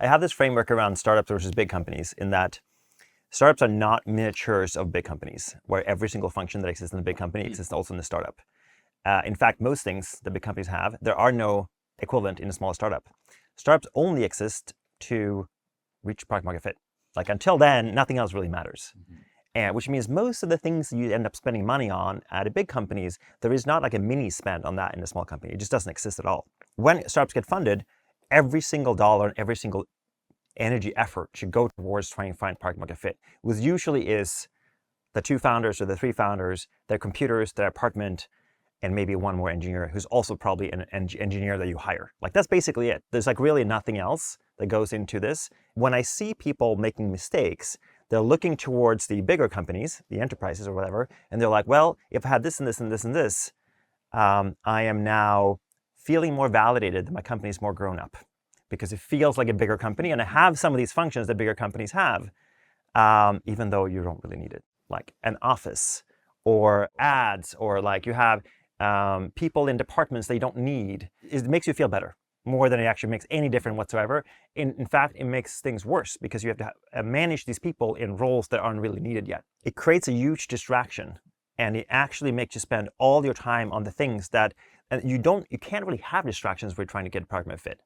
I have this framework around startups versus big companies in that startups are not miniatures of big companies, where every single function that exists in the big company exists also in the startup. In fact, most things that big companies have, there are no equivalent in a small startup. Startups only exist to reach product market fit. Like until then, nothing else really matters. And which means most of the things you end up spending money on at a big companies, there is not like a mini spend on that in a small company. It just doesn't exist at all. When startups get funded, every single dollar and every single energy effort should go towards trying to find product market fit, which usually is the 2 founders or the 3 founders, their computers, their apartment, and maybe one more engineer who's also probably an engineer that you hire. Like that's basically it. There's like really nothing else that goes into this. When I see people making mistakes, they're looking towards the bigger companies, the enterprises or whatever, and they're like, well, if I had this and this and this and this, I am now feeling more validated that my company is more grown up because it feels like a bigger company and I have some of these functions that bigger companies have, even though you don't really need it, like an office or ads, or like you have people in departments they don't need. It makes you feel better more than it actually makes any difference whatsoever. In fact, it makes things worse because you have to manage these people in roles that aren't really needed yet. It creates a huge distraction, and it actually makes you spend all your time on the things that you can't really have distractions when you're trying to get product market fit.